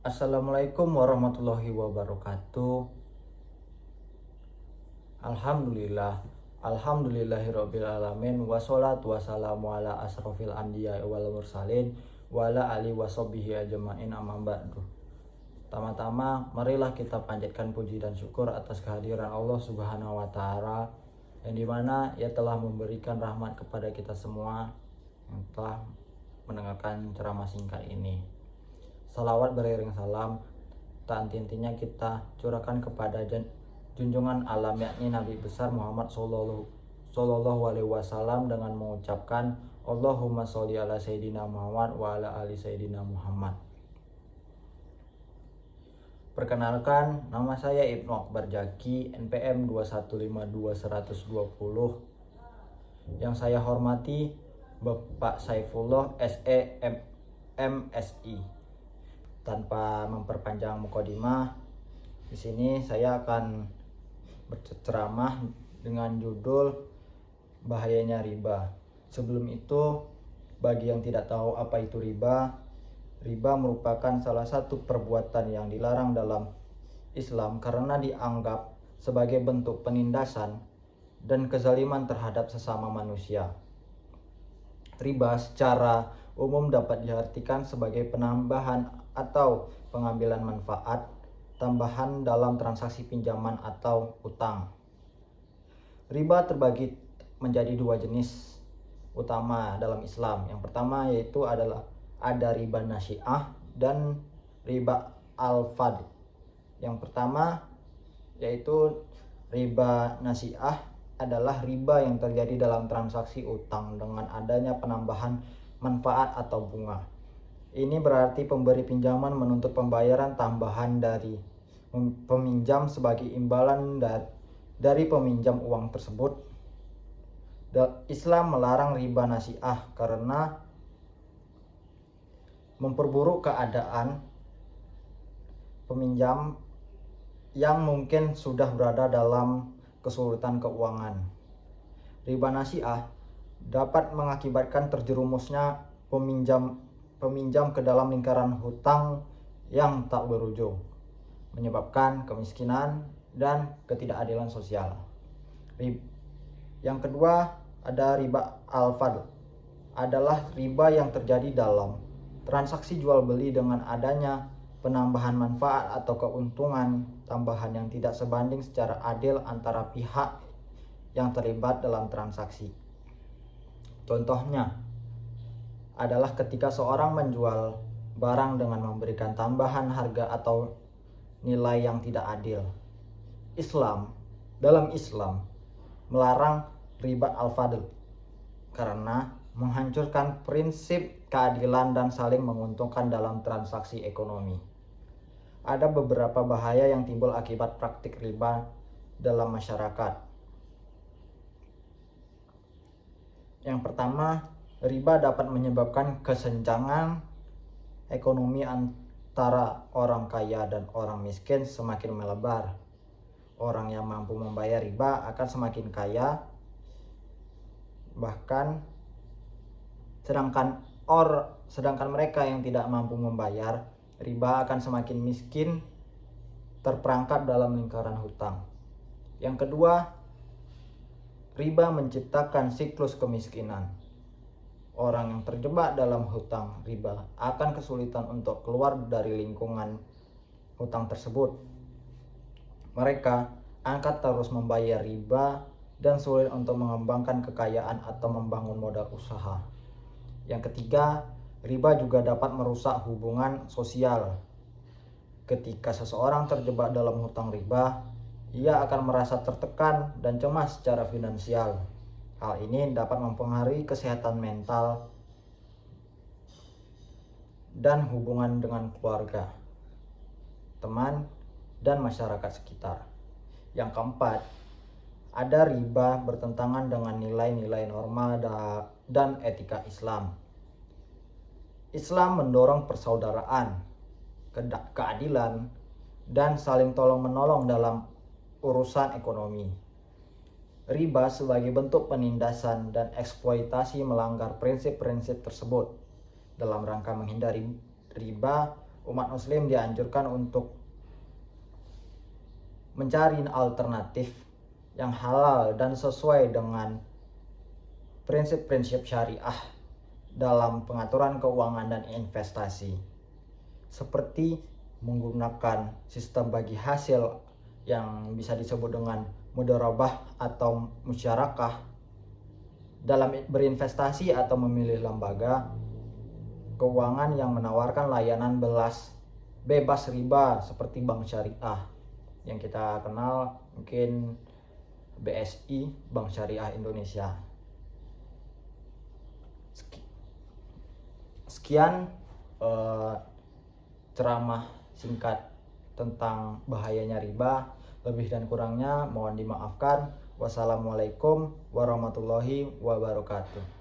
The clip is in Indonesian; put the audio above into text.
Assalamualaikum warahmatullahi wabarakatuh. Alhamdulillahirabbil alamin wassalatu wassalamu ala asrofil anbiya wal mursalin wa ala alihi washabbihi ajmain amma ba'du. Tama-tama marilah kita panjatkan puji dan syukur atas kehadiran Allah Subhanahu wa taala yang dimana ia telah memberikan rahmat kepada kita semua yang telah mendengarkan ceramah singkat ini. Salawat beriring salam tak henti-hentinya kita curahkan kepada junjungan alam yakni Nabi besar Muhammad sallallahu alaihi wasallam dengan mengucapkan Allahumma sholli ala sayyidina Muhammad wa ala ali sayyidina Muhammad. Perkenalkan, nama saya Ibnu Akbar Jaki, NPM 2152120. Yang saya hormati Bapak Saifullah SE MSI. Tanpa memperpanjang mukadimah, di sini saya akan berceramah dengan judul bahayanya riba. Sebelum itu, bagi yang tidak tahu apa itu riba merupakan salah satu perbuatan yang dilarang dalam Islam karena dianggap sebagai bentuk penindasan dan kezaliman terhadap sesama manusia. Riba secara umum dapat diartikan sebagai penambahan atau pengambilan manfaat tambahan dalam transaksi pinjaman atau utang. Riba terbagi menjadi dua jenis utama dalam Islam. Yang pertama yaitu ada riba nasi'ah dan riba al-fadl. Yang pertama yaitu riba nasi'ah adalah riba yang terjadi dalam transaksi utang dengan adanya penambahan manfaat atau bunga. Ini berarti pemberi pinjaman menuntut pembayaran tambahan dari peminjam sebagai imbalan dari peminjam uang tersebut. Islam melarang riba nasi'ah karena memperburuk keadaan peminjam yang mungkin sudah berada dalam kesulitan keuangan. Riba nasi'ah dapat mengakibatkan terjerumusnya peminjam ke dalam lingkaran hutang yang tak berujung, menyebabkan kemiskinan dan ketidakadilan sosial. Yang kedua ada riba al-fadl, adalah riba yang terjadi dalam transaksi jual beli dengan adanya penambahan manfaat atau keuntungan tambahan yang tidak sebanding secara adil antara pihak yang terlibat dalam transaksi. Contohnya adalah ketika seorang menjual barang dengan memberikan tambahan harga atau nilai yang tidak adil. Dalam Islam melarang riba al-fadl karena menghancurkan prinsip keadilan dan saling menguntungkan dalam transaksi ekonomi. Ada beberapa bahaya yang timbul akibat praktik riba dalam masyarakat. Yang pertama, riba dapat menyebabkan kesenjangan ekonomi antara orang kaya dan orang miskin semakin melebar. Orang yang mampu membayar riba akan semakin kaya, bahkan sedangkan mereka yang tidak mampu membayar riba akan semakin miskin, terperangkap dalam lingkaran hutang. Yang kedua, riba menciptakan siklus kemiskinan. Orang yang terjebak dalam hutang riba akan kesulitan untuk keluar dari lingkungan hutang tersebut. Mereka akan terus membayar riba dan sulit untuk mengembangkan kekayaan atau membangun modal usaha. Yang ketiga, riba juga dapat merusak hubungan sosial. Ketika seseorang terjebak dalam hutang riba, ia akan merasa tertekan dan cemas secara finansial. Hal ini dapat mempengaruhi kesehatan mental dan hubungan dengan keluarga, teman, dan masyarakat sekitar. Yang keempat, ada riba bertentangan dengan nilai-nilai norma dan etika Islam. Islam mendorong persaudaraan, keadilan, dan saling tolong-menolong dalam urusan ekonomi. Riba sebagai bentuk penindasan dan eksploitasi melanggar prinsip-prinsip tersebut. Dalam rangka menghindari riba, umat muslim dianjurkan untuk mencari alternatif yang halal dan sesuai dengan prinsip-prinsip syariah dalam pengaturan keuangan dan investasi, seperti menggunakan sistem bagi hasil yang bisa disebut dengan mudharabah atau musyarakah dalam berinvestasi, atau memilih lembaga keuangan yang menawarkan layanan bebas riba seperti bank syariah yang kita kenal mungkin BSI, Bank Syariah Indonesia. Sekian ceramah singkat tentang bahayanya riba. Lebih dan kurangnya mohon dimaafkan. Wassalamualaikum warahmatullahi wabarakatuh.